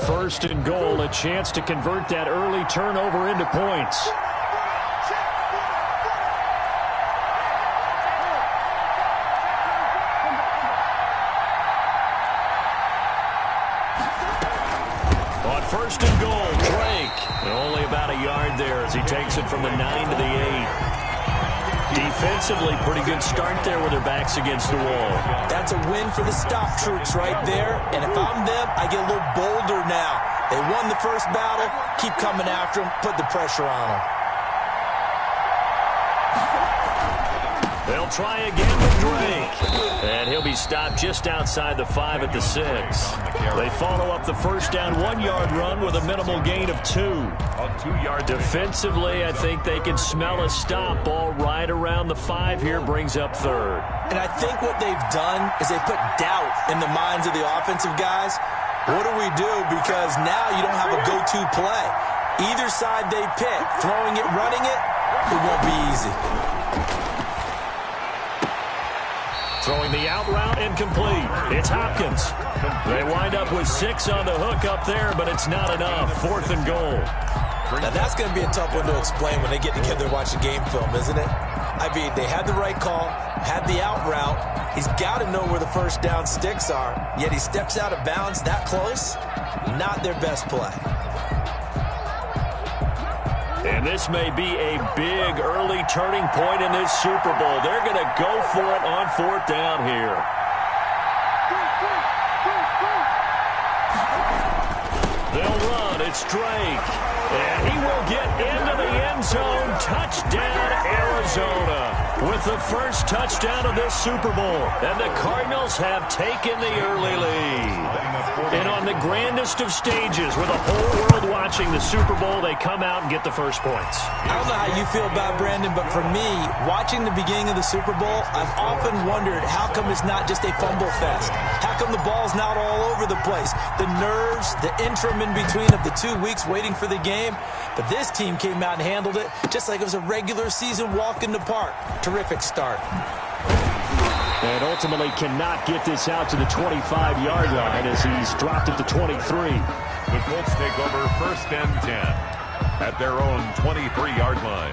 First and goal, a chance to convert that early turnover into points. On first and goal, Drake. Only about a yard there as he takes it from the 9 to the 8. Defensively, pretty good start there with their backs against the wall. That's a win for the stop troops right there. And if I'm them, I get a little bolder now. They won the first battle. Keep coming after them. Put the pressure on them. They'll try again with Drake. And he'll be stopped just outside the 5 at the 6. They follow up the first down 1-yard run with a minimal gain of 2. Defensively, I think they can smell a stop. Ball right around the 5 here brings up 3rd. And I think what they've done is they put doubt in the minds of the offensive guys. What do we do? Because now you don't have a go-to play. Either side they pick, throwing it, running it, it won't be easy. Throwing the out route incomplete. It's Hopkins. They wind up with 6 on the hook up there, but it's not enough. 4th and goal. Now that's going to be a tough one to explain when they get together and watch the game film, isn't it? I mean, they had the right call, had the out route. He's got to know where the first down sticks are, yet he steps out of bounds that close. Not their best play. And this may be a big early turning point in this Super Bowl. They're going to go for it on 4th down here. They'll run. It's Drake. And he will get into the end zone. Touchdown, Arizona. With the first touchdown of this Super Bowl. And the Cardinals have taken the early lead. And on the grandest of stages, with the whole world watching the Super Bowl, they come out and get the first points. I don't know how you feel about Brandon, but for me, watching the beginning of the Super Bowl, I've often wondered how come it's not just a fumble fest? How come the ball's not all over the place? The nerves, the interim in between of the 2 weeks waiting for the game. But this team came out and handled it just like it was a regular season walk in the park. Terrific start. And ultimately cannot get this out to the 25-yard line as he's dropped at the 23. The Colts take over 1st and 10 at their own 23-yard line.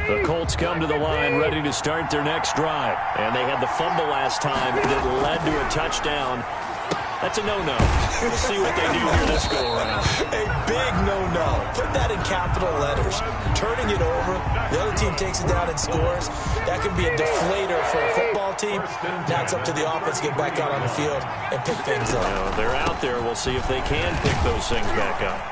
The Colts come to the line ready to start their next drive. And they had the fumble last time that led to a touchdown. That's a no-no. We'll see what they do here this go-around. A big no-no. Put that in capital letters. Turning it over, the other team takes it down and scores. That could be a deflator for a football team. Now it's up to the offense to get back out on the field and pick things up. Well, they're out there. We'll see if they can pick those things back up.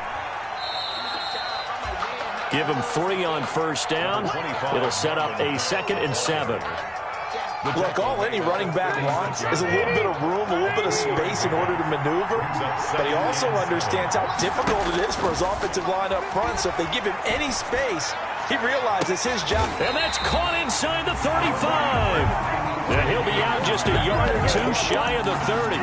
Give them 3 on first down. It'll set up a 2nd and 7. Look, all any running back wants is a little bit of room, a little bit of space in order to maneuver. But he also understands how difficult it is for his offensive line up front. So if they give him any space, he realizes his job. And that's caught inside the 35. And he'll be out just a yard or 2 shy of the 30.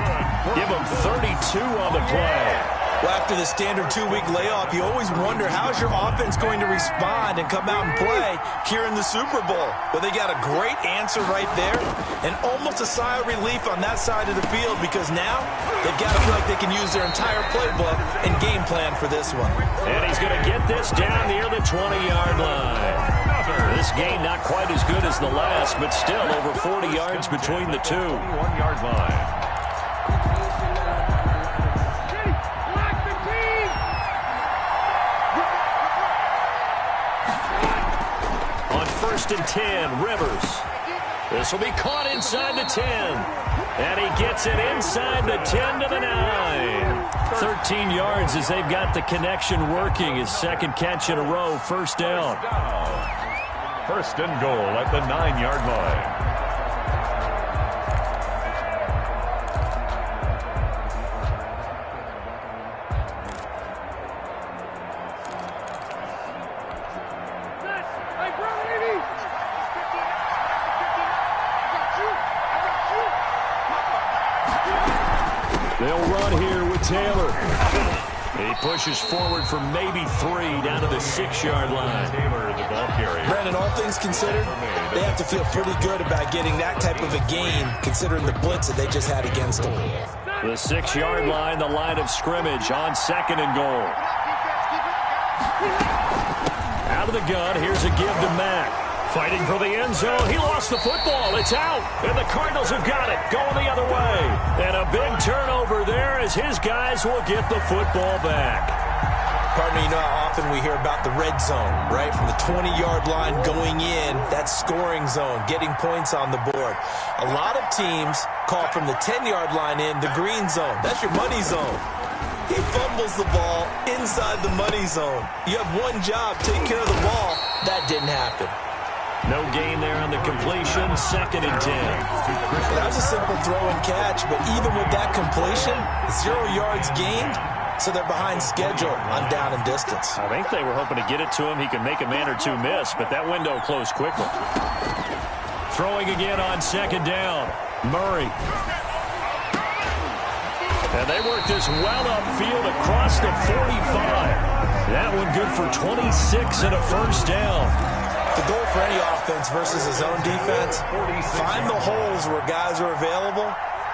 Give him 32 on the play. Well, after the standard 2-week layoff, you always wonder how's your offense going to respond and come out and play here in the Super Bowl. Well, they got a great answer right there and almost a sigh of relief on that side of the field because now they've got to feel like they can use their entire playbook and game plan for this one. And he's going to get this down near the 20-yard line. This game not quite as good as the last, but still over 40 yards between the two. 21-yard line. First and 10, Rivers. This will be caught inside the 10. And he gets it inside the 10 to the 9. 13 yards as they've got the connection working. His 2nd catch in a row, first down. 1st and goal at the 9-yard line. They'll run here with Taylor. He pushes forward for maybe 3 down to the 6-yard line. Taylor, the ball carrier. Brandon, all things considered, they have to feel pretty good about getting that type of a gain, considering the blitz that they just had against them. The 6-yard line, the line of scrimmage on 2nd and goal. Out of the gun, here's a give to Mack. Fighting for the end zone. He lost the football. It's out. And the Cardinals have got it. Going the other way. And a big turnover there as his guys will get the football back. Partner, you know how often we hear about the red zone, right? From the 20-yard line going in, that scoring zone, getting points on the board. A lot of teams call from the 10-yard line in the green zone. That's your money zone. He fumbles the ball inside the money zone. You have one job, take care of the ball. That didn't happen. No gain there on the completion, 2nd and 10. That was a simple throw and catch, but even with that completion, 0 yards gained, so they're behind schedule on down and distance. I think they were hoping to get it to him. He could make a man or two miss, but that window closed quickly. Throwing again on 2nd down, Murray. And they work this well upfield across the 45. That one good for 26 and a first down. The goal for any offense versus his own defense, find the holes where guys are available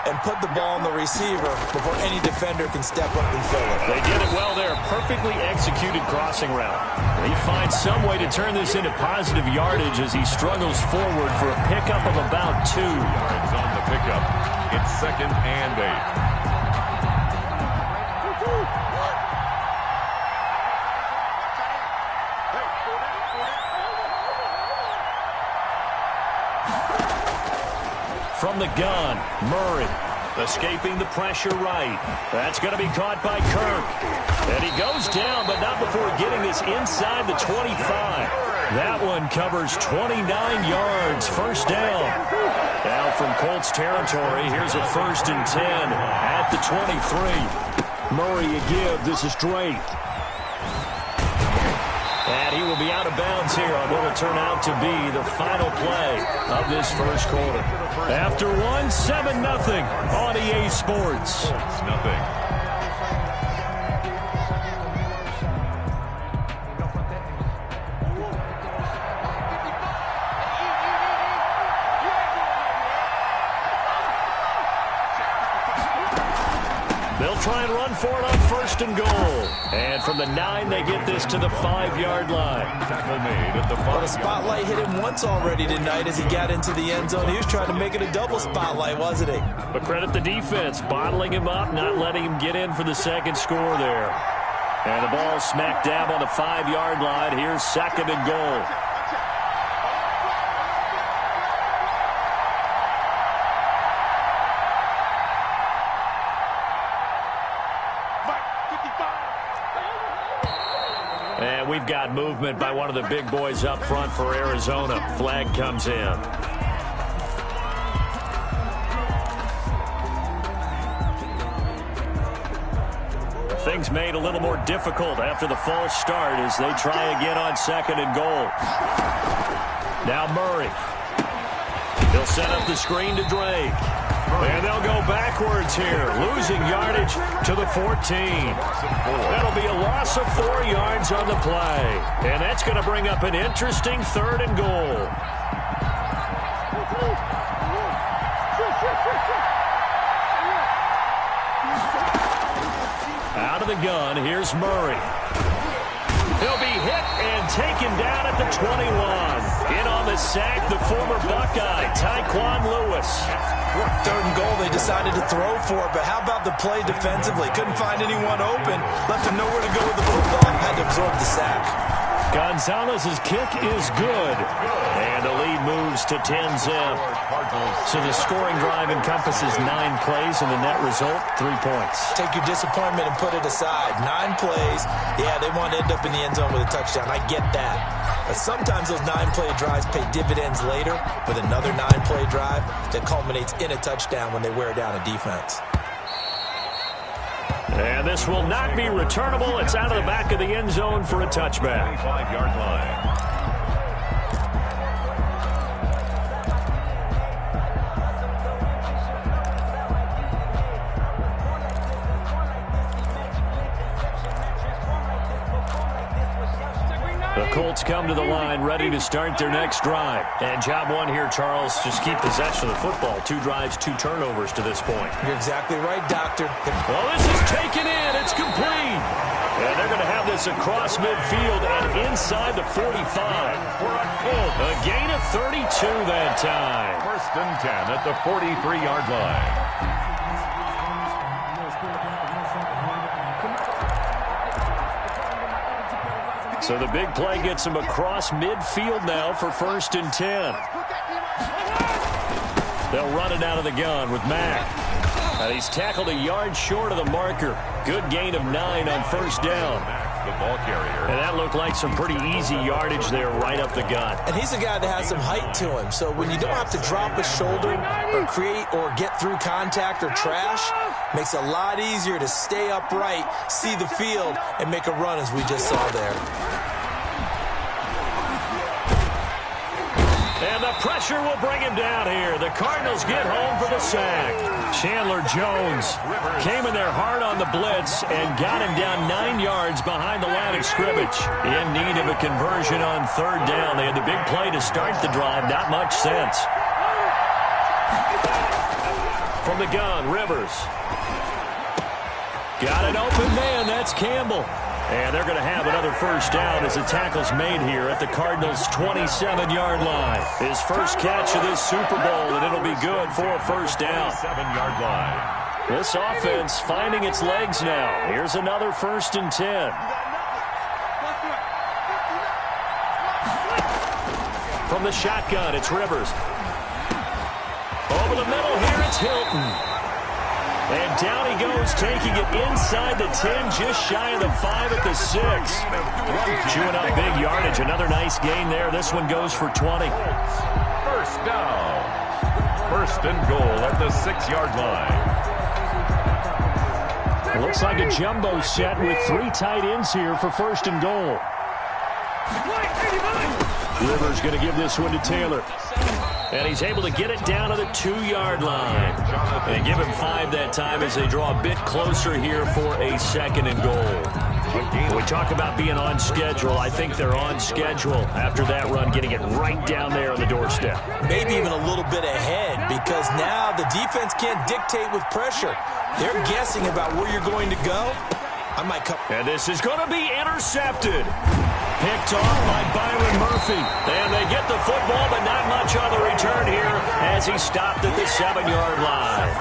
and put the ball on the receiver before any defender can step up and fill it. They did it well there. Perfectly executed crossing route. He finds some way to turn this into positive yardage as he struggles forward for a pickup of about 2. Yards on the pickup. It's 2nd and 8. From the gun, Murray escaping the pressure right. That's going to be caught by Kirk. And he goes down, but not before getting this inside the 25. That one covers 29 yards. First down. Now from Colts territory, here's a 1st and 10 at the 23. Murray a give. This is Drake. And he will be out of bounds here on what will turn out to be the final play of this first quarter. After 7-0 on EA Sports. Nothing. They'll try and run for it on 1st and goal. And from the 9, they get this to the 5-yard line. Tackle made at the 5. Well, the spotlight hit him once already tonight as he got into the end zone. He was trying to make it a double spotlight, wasn't he? But credit the defense, bottling him up, not letting him get in for the second score there. And the ball smack dab on the 5-yard line. Here's 2nd and goal. And we've got movement by one of the big boys up front for Arizona. Flag comes in. Things made a little more difficult after the false start as they try again on 2nd and goal. Now Murray. He'll set up the screen to Drake. And they'll go backwards here, losing yardage to the 14. That'll be a loss of 4 yards on the play. And that's going to bring up an interesting 3rd and goal. Out of the gun, here's Murray. He'll be hit and taken down at the 21. In on the sack, the former Buckeye, Tyquan Lewis. 3rd and goal, they decided to throw for it, but how about the play defensively? Couldn't find anyone open, left him nowhere to go with the football, had to absorb the sack. Gonzalez's kick is good, and the lead moves to 10-zip. So the scoring drive encompasses 9 plays, and the net result, 3 points. Take your disappointment and put it aside. 9 plays, yeah, they want to end up in the end zone with a touchdown. I get that. But sometimes those 9-play drives pay dividends later with another 9-play drive that culminates in a touchdown when they wear down a defense. And this will not be returnable. It's out of the back of the end zone for a touchback. 25-yard line. The Colts come to the line, ready to start their next drive. And job one here, Charles, just keep possession of the football. 2 drives, 2 turnovers to this point. You're exactly right, Doctor. Well, this is taken in. It's complete. And they're going to have this across midfield and inside the 45. A gain of 32 that time. 1st and 10 at the 43-yard line. So the big play gets him across midfield now for 1st and 10. They'll run it out of the gun with Mack. And he's tackled a yard short of the marker. Good gain of 9 on 1st down. The ball carrier. And that looked like some pretty easy yardage there right up the gut. And he's a guy that has some height to him. So when you don't have to drop a shoulder or create or get through contact or trash, makes it a lot easier to stay upright, see the field, and make a run as we just saw there. And the pressure will bring him down here. The Cardinals get home for the sack. Chandler Jones came in there hard on the blitz and got him down 9 yards behind the line of scrimmage. In need of a conversion on 3rd down. They had the big play to start the drive. Not much sense. From the gun, Rivers. Got an open man. That's Campbell. And they're going to have another 1st down as the tackle's made here at the Cardinals' 27-yard line. His first catch of this Super Bowl, and it'll be good for a 1st down. 7-yard line. This offense finding its legs now. Here's another 1st and 10. From the shotgun, it's Rivers. Over the middle here, it's Hilton. And down he goes, taking it inside the 10, just shy of the 5 at the 6. Chewing up big yardage. Another nice gain there. This one goes for 20. 1st down. 1st and goal at the 6-yard line. Looks like a jumbo set with 3 tight ends here for 1st and goal. Rivers going to give this one to Taylor. And he's able to get it down to the 2-yard line. And give him 5 that time as they draw a bit closer here for a 2nd and goal. When we talk about being on schedule, I think they're on schedule after that run, getting it right down there on the doorstep. Maybe even a little bit ahead, because now the defense can't dictate with pressure. They're guessing about where you're going to go. I might come. And this is going to be intercepted. Picked off by Byron Murphy. And they get the football, but not much on the return here as he stopped at the 7-yard line.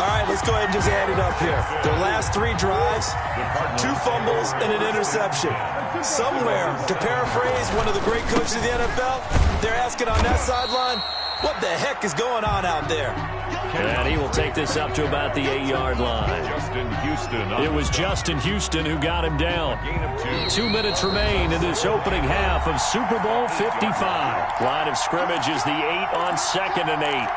All right, let's go ahead and just add it up here. Their last 3 drives, 2 fumbles and an interception. Somewhere, to paraphrase one of the great coaches of the NFL, they're asking on that sideline, what the heck is going on out there? And he will take this up to about the 8-yard line. It was Justin Houston who got him down. 2 minutes remain in this opening half of Super Bowl 55. Line of scrimmage is the 8 on 2nd and 8.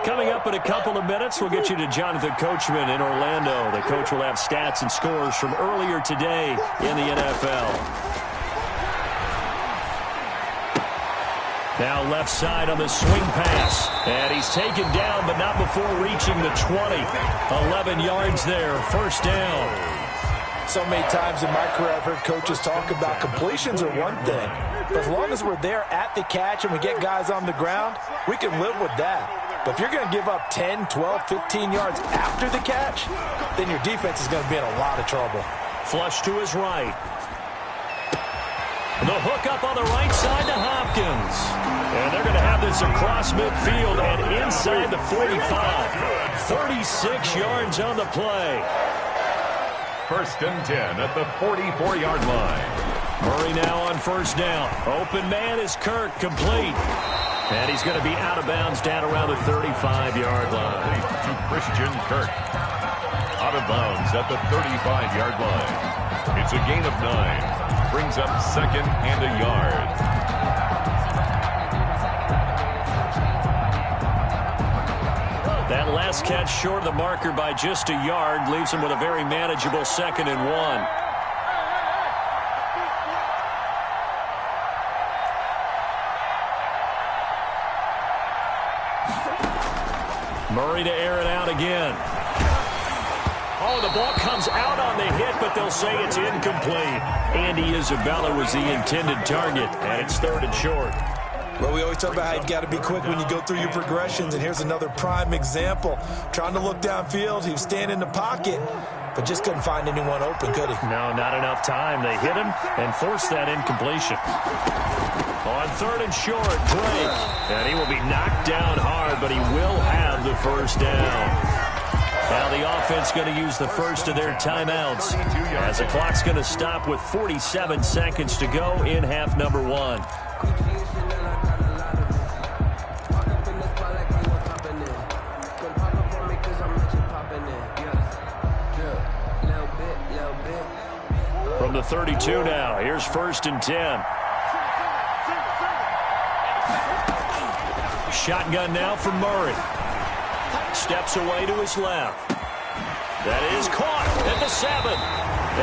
Coming up in a couple of minutes, we'll get you to Jonathan Coachman in Orlando. The coach will have stats and scores from earlier today in the NFL. Now left side on the swing pass. And he's taken down, but not before reaching the 20. 11 yards there, 1st down. So many times in my career I've heard coaches talk about completions are one thing. But as long as we're there at the catch and we get guys on the ground, we can live with that. But if you're going to give up 10, 12, 15 yards after the catch, then your defense is going to be in a lot of trouble. Flush to his right. The hook up on the right side to Hopkins. And they're going to have this across midfield and inside the 45. 36 yards on the play. 1st and 10 at the 44-yard line. Murray now on 1st down. Open man is Kirk, complete. And he's going to be out of bounds down around the 35-yard line. To Christian Kirk. Out of bounds at the 35-yard line. It's a gain of 9. Brings up 2nd and a yard. That last catch short of the marker by just a yard leaves him with a very manageable 2nd and 1. ready to air it out again. Oh, the ball comes out on the hit, but they'll say it's incomplete. Andy Isabella was the intended target, and it's 3rd and short. Well, we always talk about how you've got to be quick when you go through your progressions, and here's another prime example. Trying to look downfield, he was standing in the pocket, but just couldn't find anyone open, could he? No, not enough time. They hit him and forced that incompletion. On 3rd and short, Drake. And he will be knocked down hard, but he will have the first down. Now the offense going to use the first of their timeouts as the clock's going to stop with 47 seconds to go in half number 1. From the 32 now, here's 1st and 10. Shotgun now for Murray. Steps away to his left. That is caught at the 7.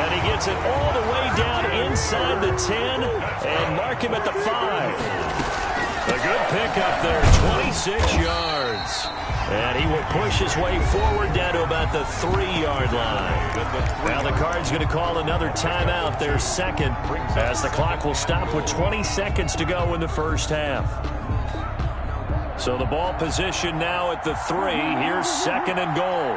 And he gets it all the way down inside the 10 and mark him at the 5. A good pickup there, 26 yards. And he will push his way forward down to about the 3-yard line. Now the Cards going to call another timeout, their second, as the clock will stop with 20 seconds to go in the first half. So the ball position now at the 3. Here's 2nd and goal.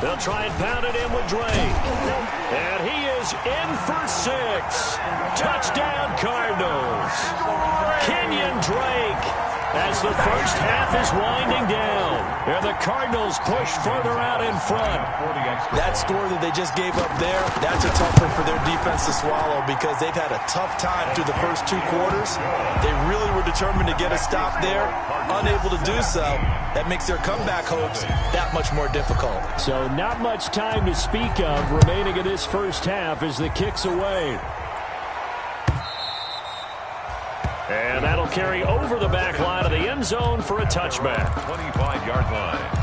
They'll try and pound it in with Drake. And he is in for 6. Touchdown, Cardinals. Kenyon Drake as the first half is winding down. And the Cardinals push further out in front. That score that they just gave up there, that's a tough one for their defense to swallow because they've had a tough time through the first 2 quarters. They really were determined to get a stop there, unable to do so. That makes their comeback hopes that much more difficult. So not much time to speak of remaining in this first half as the kick's away. And that'll carry over the back line of the end zone for a touchback. 25-yard line.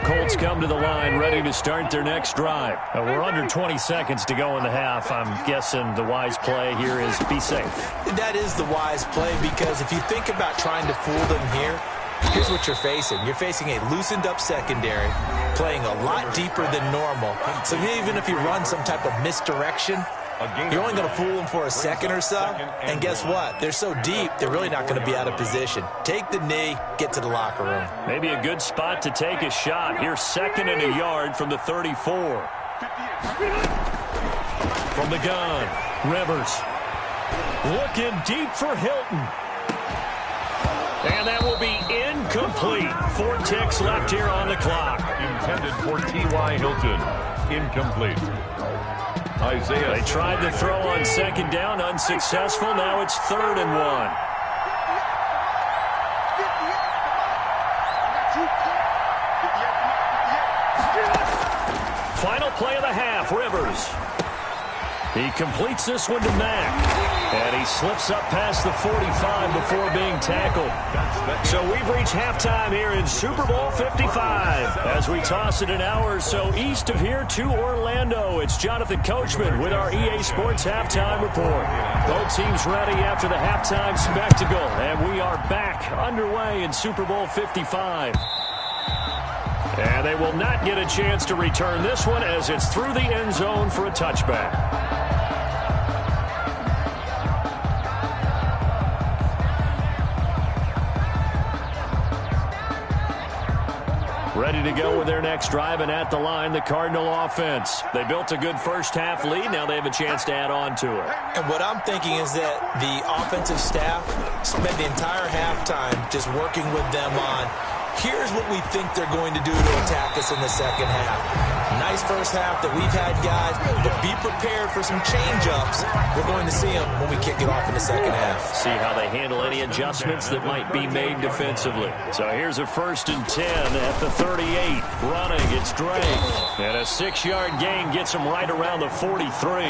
Colts come to the line ready to start their next drive. We're under 20 seconds to go in the half. I'm guessing the wise play here is be safe. That is the wise play because if you think about trying to fool them here, here's what you're facing. You're facing a loosened up secondary, playing a lot deeper than normal. So even if you run some type of misdirection, you're only going to fool them for a second or so. And guess what? They're so deep, they're really not going to be out of position. Take the knee, get to the locker room. Maybe a good spot to take a shot. Here's 2nd and a yard from the 34. From the gun, Rivers. Looking deep for Hilton. And that will be incomplete. 4 ticks left here on the clock. Intended for T.Y. Hilton. Incomplete. Isaiah. They tried to throw on 2nd down, unsuccessful. Now it's 3rd and 1. Final play of the half, Rivers. He completes this one to Mack. And he slips up past the 45 before being tackled. So we've reached halftime here in Super Bowl 55. As we toss it an hour or so east of here to Orlando, it's Jonathan Coachman with our EA Sports Halftime Report. Both teams ready after the halftime spectacle. And we are back underway in Super Bowl 55. And they will not get a chance to return this one as it's through the end zone for a touchback. Ready to go with their next drive, and at the line, the Cardinal offense. They built a good first half lead. Now they have a chance to add on to it. And what I'm thinking is that the offensive staff spent the entire halftime just working with them on, here's what we think they're going to do to attack us in the second half. Nice first half that we've had, guys, but be prepared for some change-ups. We're going to see them when we kick it off in the second half. See how they handle any adjustments that might be made defensively. So here's a 1st and 10 at the 38. Running, it's Drake. And a 6-yard gain gets him right around the 43.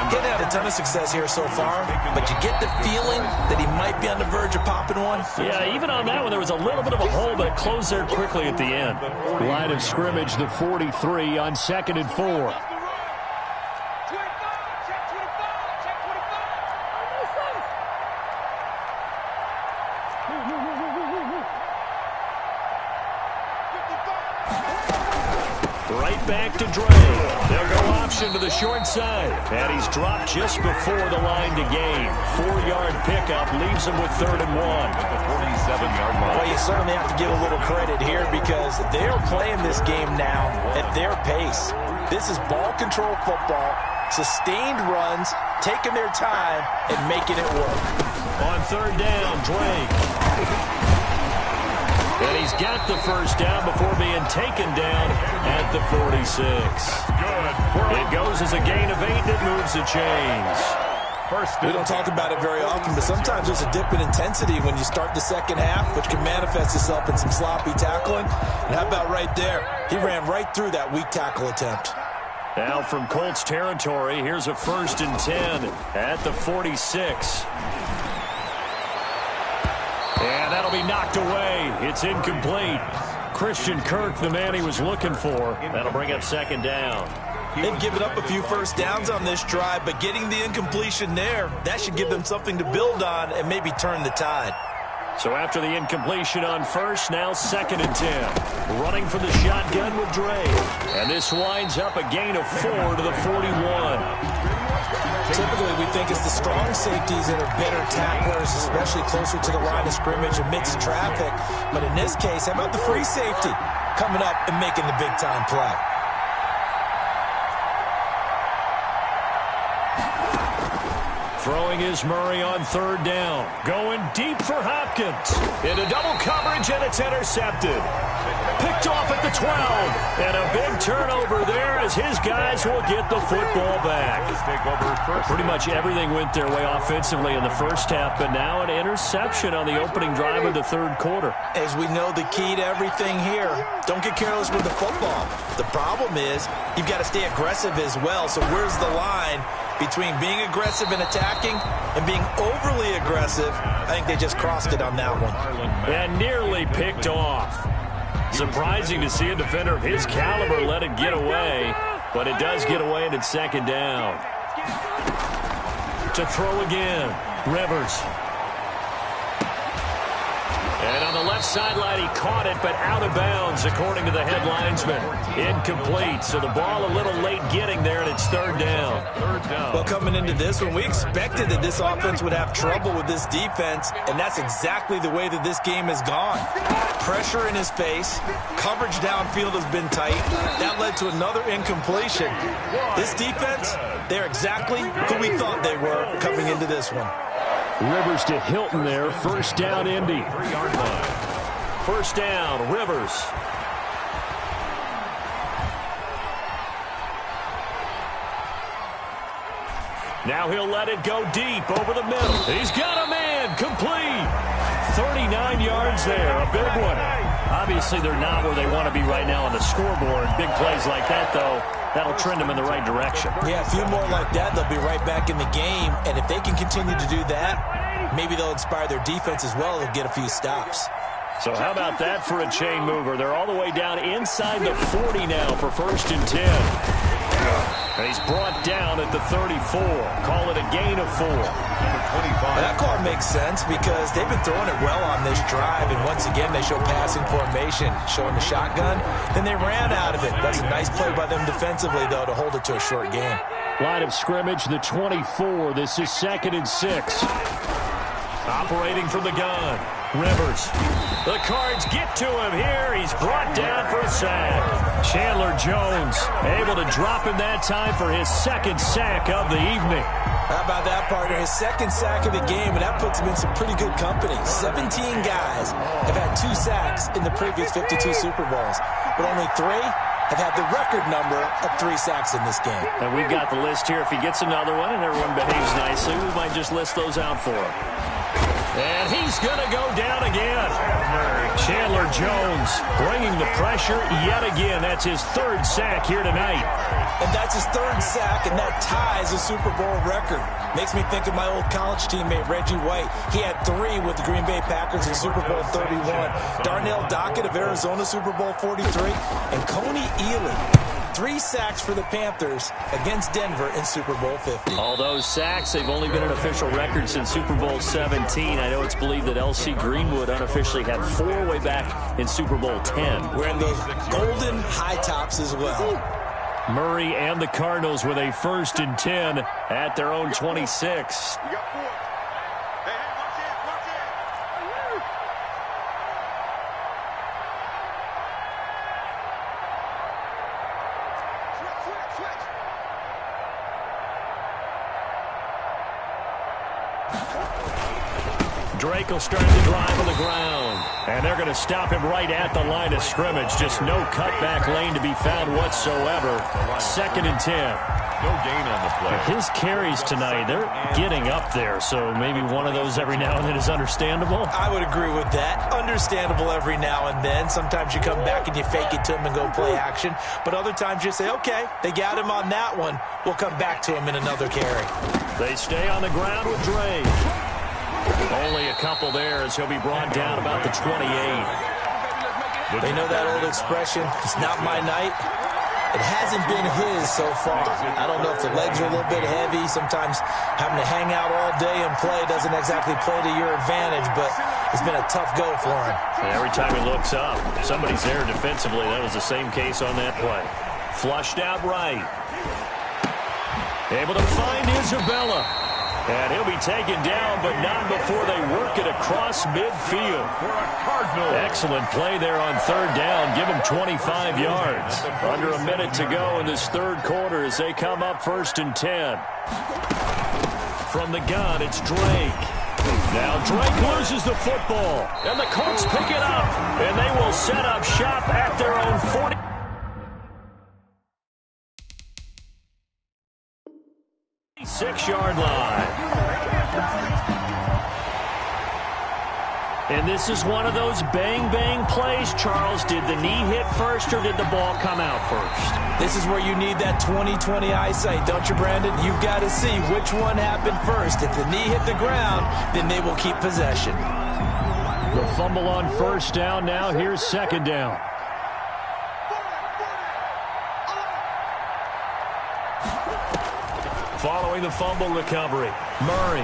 Getting had a ton of success here so far, but you get the feeling that he might be on the verge of popping one. Yeah, even on that one, there was a little bit of a hole, but it closed there quickly at the end. Line of scrimmage, the 43 on 2nd and 4. Right back to Dre. They'll go option to the short side. And he's dropped just before the line to gain. 4-yard pickup leaves him with 3rd and 1. 47-yard line. Well, you certainly have to give a little credit here because they're playing this game now at their pace. This is ball control football, sustained runs, taking their time, and making it work. On 3rd down, Drake. And he's got the first down before being taken down at the 46. It goes as a gain of 8 that moves the chains. We don't talk about it very often, but sometimes there's a dip in intensity when you start the second half, which can manifest itself in some sloppy tackling. And how about right there? He ran right through that weak tackle attempt. Now from Colts territory, here's a 1st and 10 at the 46. And that'll be knocked away. It's incomplete. Christian Kirk, the man he was looking for. That'll bring up 2nd down. They've given up a few first downs on this drive, but getting the incompletion there, that should give them something to build on and maybe turn the tide. So after the incompletion on 1st, now 2nd and 10. Running for the shotgun with Dre. And this winds up a gain of 4 to the 41. Typically, we think it's the strong safeties that are better tacklers, especially closer to the line of scrimmage amidst traffic. But in this case, how about the free safety coming up and making the big-time play? Throwing is Murray on 3rd down. Going deep for Hopkins. Into double coverage, and it's intercepted. Picked off at the 12. And a big turnover there as his guys will get the football back. Pretty much everything went their way offensively in the first half, but now an interception on the opening drive of the 3rd quarter. As we know, the key to everything here, don't get careless with the football. The problem is you've got to stay aggressive as well. So where's the line between being aggressive and attacking and being overly aggressive? I think they just crossed it on that one. And nearly picked off. Surprising to see a defender of his caliber let it get away, but it does get away and it's 2nd down. To throw again, Rivers. And on the left sideline, he caught it, but out of bounds, according to the head linesman. Incomplete, so the ball a little late getting there, and it's 3rd down. Well, coming into this one, we expected that this offense would have trouble with this defense, and that's exactly the way that this game has gone. Pressure in his face, coverage downfield has been tight. That led to another incompletion. This defense, they're exactly who we thought they were coming into this one. Rivers to Hilton there. 1st down, Indy. 3-yard line. 1st down, Rivers. Now he'll let it go deep over the middle. He's got a man. Complete. 39 yards there. A big one. Obviously, they're not where they want to be right now on the scoreboard. Big plays like that, though, that'll trend them in the right direction. Yeah, a few more like that, they'll be right back in the game. And if they can continue to do that, maybe they'll inspire their defense as well. They'll get a few stops. So how about that for a chain mover? They're all the way down inside the 40 now for 1st and 10. And he's brought down at the 34. Call it a gain of 4. That call makes sense because they've been throwing it well on this drive. And once again, they show passing formation, showing the shotgun. Then they ran out of it. That's a nice play by them defensively, though, to hold it to a short game. Line of scrimmage, the 24. This is 2nd and 6. Operating from the gun. Rivers. The Cards get to him here. He's brought down for a sack. Chandler Jones able to drop him that time for his 2nd sack of the evening. How about that, partner? His 2nd sack of the game, and that puts him in some pretty good company. 17 guys have had 2 sacks in the previous 52 Super Bowls, but only 3 have had the record number of 3 sacks in this game. And we've got the list here. If he gets another one and everyone behaves nicely, we might just list those out for him. And he's going to go down again. Chandler Jones bringing the pressure yet again. That's his 3rd sack here tonight. And that's his 3rd sack, and that ties a Super Bowl record. Makes me think of my old college teammate, Reggie White. He had 3 with the Green Bay Packers in Super Bowl 31. Darnell Dockett of Arizona, Super Bowl 43. And Coney Ealy, 3 sacks for the Panthers against Denver in Super Bowl 50. All those sacks, they've only been an official record since Super Bowl 17. I know it's believed that L.C. Greenwood unofficially had 4 way back in Super Bowl 10. Wearing those golden high tops as well. Murray and the Cardinals with a 1st and 10 at their own 26. Drake will start the drive on the ground. And they're going to stop him right at the line of scrimmage. Just no cutback lane to be found whatsoever. 2nd and 10. No gain on the play. His carries tonight, they're getting up there. So maybe one of those every now and then is understandable. I would agree with that. Understandable every now and then. Sometimes you come back and you fake it to him and go play action. But other times you say, okay, they got him on that one. We'll come back to him in another carry. They stay on the ground with Drake. Only a couple there as he'll be brought down about the 28. They know that old expression, it's not my night. It hasn't been his so far. I don't know if the legs are a little bit heavy. Sometimes having to hang out all day and play doesn't exactly play to your advantage, but it's been a tough go for him. Every time he looks up, somebody's there defensively. That was the same case on that play. Flushed out right. Able to find Isabella. And he'll be taken down, but not before they work it across midfield. Excellent play there on 3rd down. Give him 25 yards. Under a minute to go in this 3rd quarter as they come up 1st and 10. From the gun, it's Drake. Now Drake loses the football. And the Colts pick it up. And they will set up shop at their own 40. 6-yard line. And this is one of those bang-bang plays, Charles. Did the knee hit first or did the ball come out first? This is where you need that 20/20 eyesight, don't you, Brandon? You've got to see which one happened first. If the knee hit the ground, then they will keep possession. The fumble on 1st down. Now here's 2nd down. Following the fumble recovery, Murray.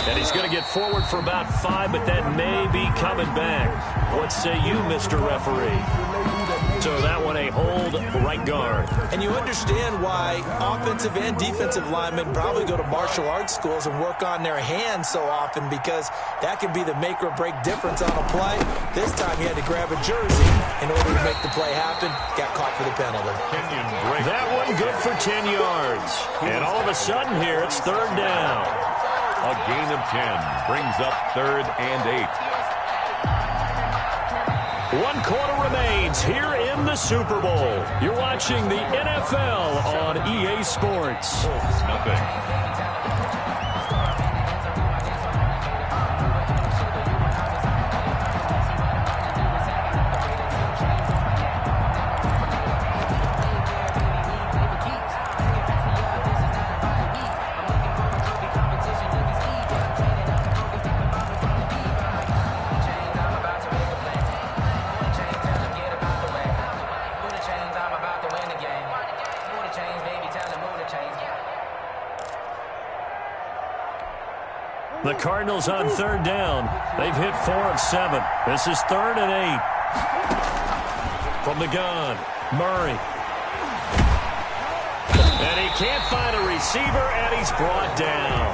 And he's going to get forward for about 5, but that may be coming back. What say you, Mr. Referee? So that one a hold right guard. And you understand why offensive and defensive linemen probably go to martial arts schools and work on their hands so often, because that can be the make or break difference on a play. This time he had to grab a jersey in order to make the play happen. Got caught for the penalty. That one good for 10 yards. And all of a sudden here it's 3rd down. A gain of 10 brings up 3rd and 8. 1 quarter remains here in the Super Bowl. You're watching the NFL on EA Sports. Nothing. The Cardinals on 3rd down. They've hit 4 of 7. This is 3rd and 8. From the gun, Murray. And he can't find a receiver, and he's brought down.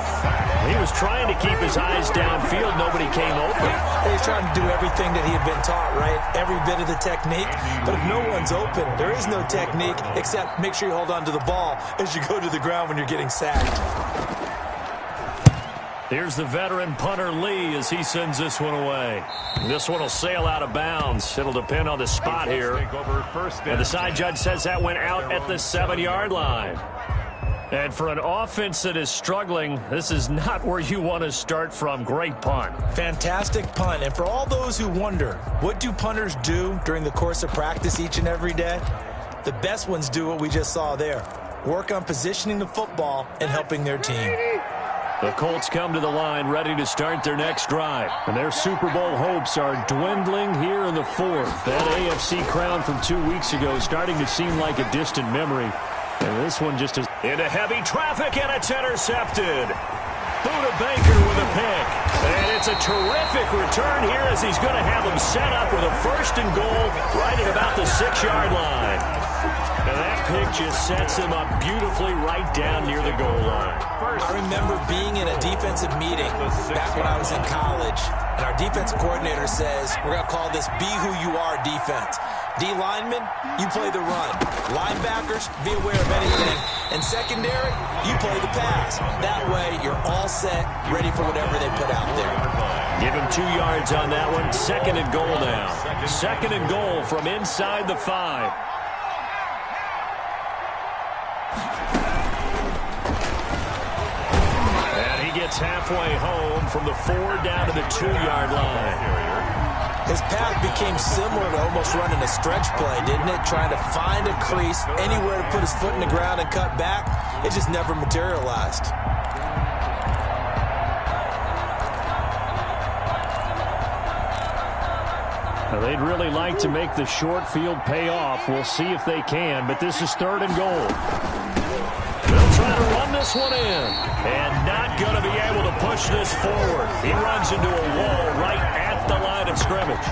He was trying to keep his eyes downfield. Nobody came open. He's trying to do everything that he had been taught, right? Every bit of the technique. But if no one's open, there is no technique except make sure you hold on to the ball as you go to the ground when you're getting sacked. Here's the veteran punter Lee as he sends this one away. This one will sail out of bounds. It'll depend on the spot here. And the side judge says that went out at the 7-yard line. And for an offense that is struggling, this is not where you want to start from. Great punt. Fantastic punt. And for all those who wonder, what do punters do during the course of practice each and every day? The best ones do what we just saw there. Work on positioning the football and helping their team. The Colts come to the line ready to start their next drive. And their Super Bowl hopes are dwindling here in the fourth. That AFC crown from 2 weeks ago is starting to seem like a distant memory. And this one just is into heavy traffic, and it's intercepted. Buda Baker with a pick. And it's a terrific return here as he's going to have them set up with a 1st and goal right at about the 6-yard line. And that pick just sets him up beautifully right down near the goal line. I remember being in a defensive meeting back when I was in college, and our defensive coordinator says, we're going to call this Be Who You Are defense. D linemen, you play the run. Linebackers, be aware of anything. And secondary, you play the pass. That way, you're all set, ready for whatever they put out there. Give him 2 yards on that one. 2nd and goal now. 2nd and goal from inside the 5. Gets halfway home from the 4 down to the 2-yard line. His path became similar to almost running a stretch play, didn't it? Trying to find a crease, anywhere to put his foot in the ground and cut back. It just never materialized. Now, they'd really like to make the short field pay off. We'll see if they can, but this is 3rd and goal. They'll try to run this one in, and not going to be able to push this forward. He runs into a wall right at the line of scrimmage.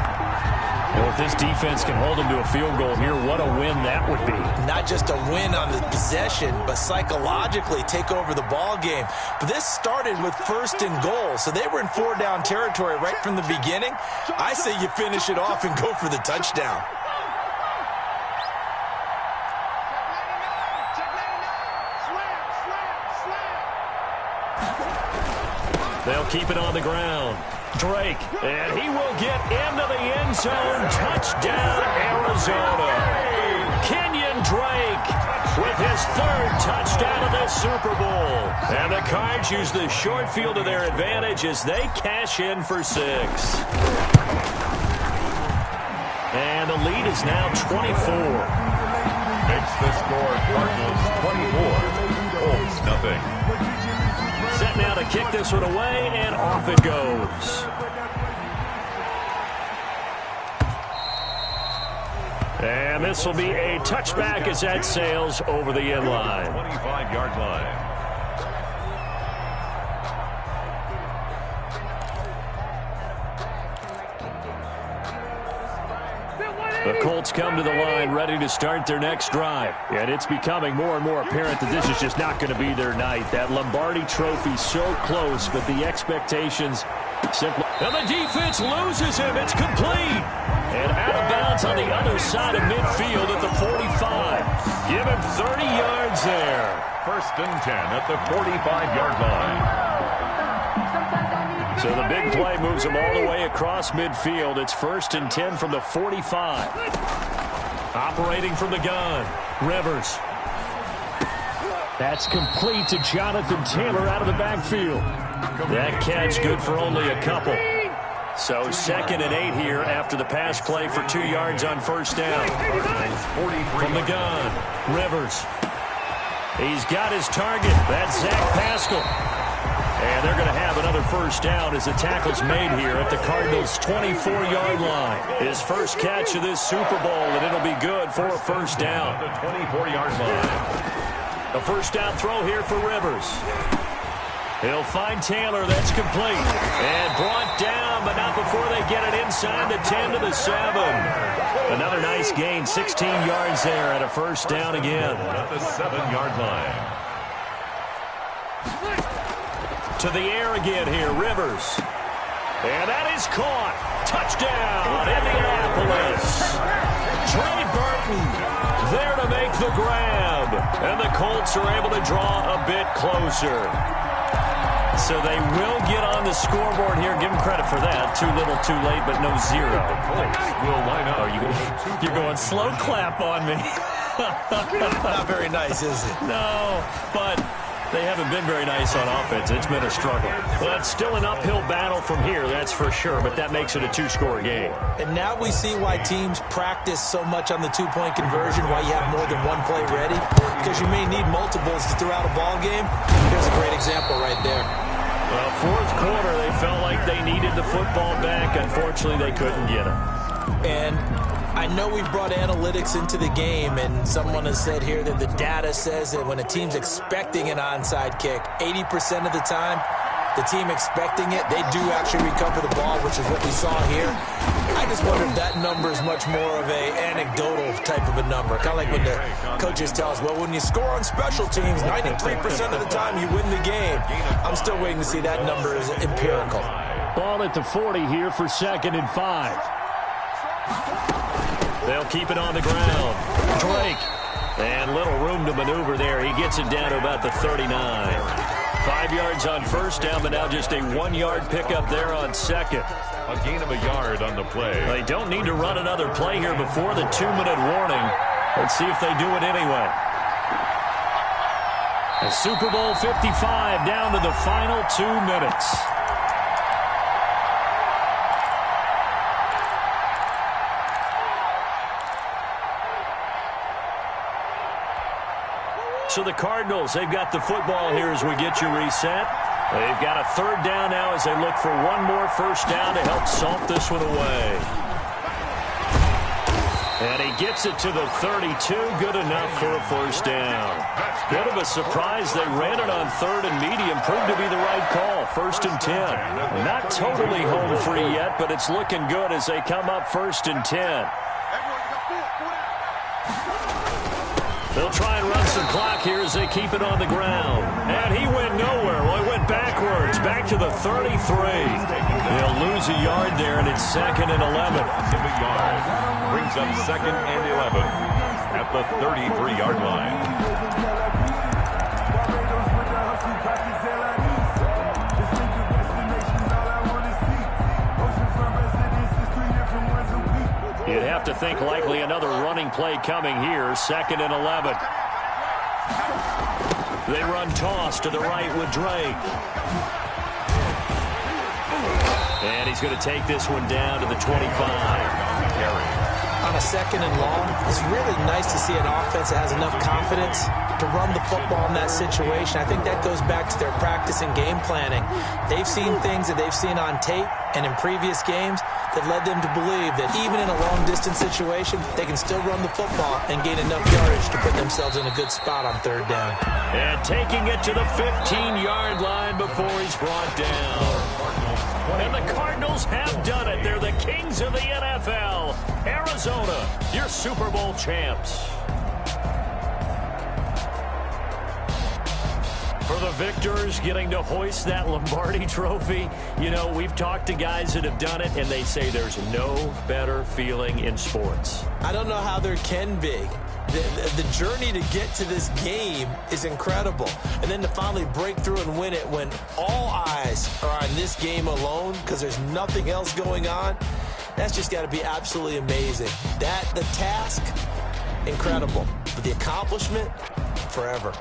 Well, if this defense can hold him to a field goal here, what a win that would be. Not just a win on the possession, but psychologically take over the ball game. But this started with 1st and goal, so they were in 4-down territory right from the beginning. I say you finish it off and go for the touchdown. They'll keep it on the ground. Drake, and he will get into the end zone. Touchdown, Arizona. Kenyon Drake with his 3rd touchdown of this Super Bowl. And the Cards use the short field to their advantage as they cash in for 6. And the lead is now 24. Makes the score Cardinals 24, Colts nothing. Set now to kick this one away, and off it goes. And this will be a touchback as that sails over the end line. 25-yard line. The Colts come to the line ready to start their next drive. And it's becoming more and more apparent that this is just not going to be their night. That Lombardi trophy so close, but the expectations simply... And the defense loses him. It's complete. And out of bounds on the other side of midfield at the 45. Give him 30 yards there. 1st and 10 at the 45-yard line. So the big play moves them all the way across midfield. It's 1st and 10 from the 45. Operating from the gun, Rivers. That's complete to Jonathan Taylor out of the backfield. That catch good for only a couple. So 2nd and 8 here after the pass play for 2 yards on 1st down. From the gun, Rivers. He's got his target. That's Zach Pascal. And they're going to have another 1st down as the tackle's made here at the Cardinals' 24-yard line. His first catch of this Super Bowl, and it'll be good for a 1st down. The 24-yard line. A 1st down throw here for Rivers. He'll find Taylor. That's complete. And brought down, but not before they get it inside the 10 to the 7. Another nice gain, 16 yards there at a 1st down again. At the 7-yard line. To the air again here, Rivers. And that is caught. Touchdown, Indianapolis. Trey Burton there to make the grab. And the Colts are able to draw a bit closer. So they will get on the scoreboard here. Give them credit for that. Too little, too late, but no zero. Will line up. You're going slow clap on me. Not very nice, is it? No, but they haven't been very nice on offense. It's been a struggle. Well, it's still an uphill battle from here, that's for sure, but that makes it a two-score game. And now we see why teams practice so much on the two-point conversion, why you have more than one play ready, because you may need multiples to throw out a ball game. Here's a great example right there. Well, fourth quarter, they felt like they needed the football back. Unfortunately, they couldn't get it. And I know we've brought analytics into the game, and someone has said here that the data says that when a team's expecting an onside kick, 80% of the time, the team expecting it, they do actually recover the ball, which is what we saw here. I just wonder if that number is much more of a anecdotal type of a number. Kind of like when the coaches tell us, well, when you score on special teams, 93% of the time you win the game. I'm still waiting to see that number is empirical. Ball at the 40 here for 2nd and 5. They'll keep it on the ground. Drake. And little room to maneuver there. He gets it down to about the 39. 5 yards on first down, but now just a 1-yard pickup there on second. A gain of a yard on the play. They don't need to run another play here before the 2-minute warning. Let's see if they do it anyway. A Super Bowl 55 down to the final 2 minutes. So the Cardinals, they've got the football here as we get you reset. They've got a 3rd down now as they look for one more first down to help salt this one away. And he gets it to the 32, good enough for a first down. Bit of a surprise, they ran it on 3rd and medium, proved to be the right call, 1st and 10. Not totally home free yet, but it's looking good as they come up 1st and 10. They'll try and run some clock here as they keep it on the ground. And he went nowhere. Well, he went backwards, back to the 33. They'll lose a yard there, and it's 2nd and 11. Brings up 2nd and 11 at the 33-yard line. You'd have to think likely another running play coming here. 2nd and 11. They run toss to the right with Drake. And he's going to take this one down to the 25. On a 2nd and long, it's really nice to see an offense that has enough confidence to run the football in that situation. I think that goes back to their practice and game planning. They've seen things that they've seen on tape and in previous games that led them to believe that even in a long-distance situation, they can still run the football and gain enough yardage to put themselves in a good spot on 3rd down. And taking it to the 15-yard line before he's brought down. And the Cardinals have done it. They're the kings of the NFL. Arizona, your Super Bowl champs. For the victors, getting to hoist that Lombardi trophy, you know, we've talked to guys that have done it, and they say there's no better feeling in sports. I don't know how there can be. The journey to get to this game is incredible. And then to finally break through and win it when all eyes are on this game alone because there's nothing else going on, that's just got to be absolutely amazing. The task, incredible. But the accomplishment, forever.